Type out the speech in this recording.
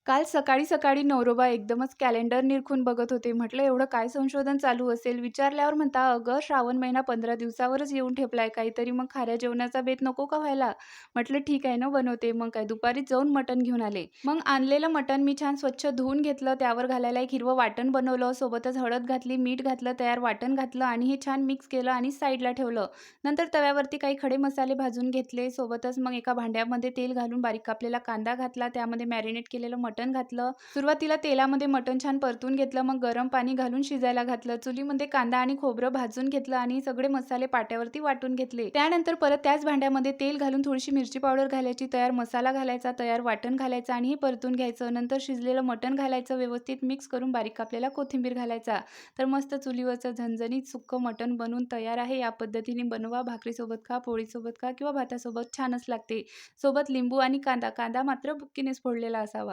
काल सकाळी-सकाळी नवरोबा एकदमच कॅलेंडर निरखून बघत होते. म्हटलं एवढं काय संशोधन चालू असेल? विचारल्यावर म्हणता, "अगं श्रावण महिना 15 दिवसावरच येऊन ठेपलाय. काहीतरी मग खाऱ्या जेवणाचा बेत नको का व्हायला?" म्हटलं, "ठीक आहे ना, बनवते." मग काय दुपारीच जाऊन मटण घेऊन आले. मग आणलेलं मटण मी छान स्वच्छ धुवून घेतलं. त्यावर घालायला एक हिरवं वाटण बनवलं. सोबतच हळद घातली, मीठ घातलं, तयार वाटण घातलं आणि हे छान मिक्स केलं आणि साईडला ठेवलं. नंतर तव्यावरती काही खडे मसाले भाजून घेतले. सोबतच मग एका भांड्यामध्ये तेल घालून बारीक कापलेला कांदा घातला. त्यामध्ये मॅरिनेट केलेलं मटण घातलं. सुरुवातीला तेलामध्ये मटण छान परतून घेतलं. मग गरम पाणी घालून शिजायला घातलं. चुलीमध्ये कांदा आणि खोबरं भाजून घेतलं आणि सगळे मसाले पाट्यावरती वाटून घेतले. त्यानंतर परत त्याच भांड्यामध्ये तेल घालून थोडीशी मिरची पावडर घालायची, तयार मसाला घालायचा, तयार वाटण घालायचं आणि हे परतून घ्यायचं. नंतर शिजलेलं मटण घालायचं, व्यवस्थित मिक्स करून बारीक कापलेला कोथिंबीर घालायचा. तर मस्त चुलीवरचं झणझणीत सुक्कं मटण बनवून तयार आहे. या पद्धतीने बनवा. भाकरीसोबत खा, पोळीसोबत खा किंवा भातासोबत छानच लागते. सोबत लिंबू आणि कांदा. कांदा मात्र बुक्कीनेच फोडलेला असावा.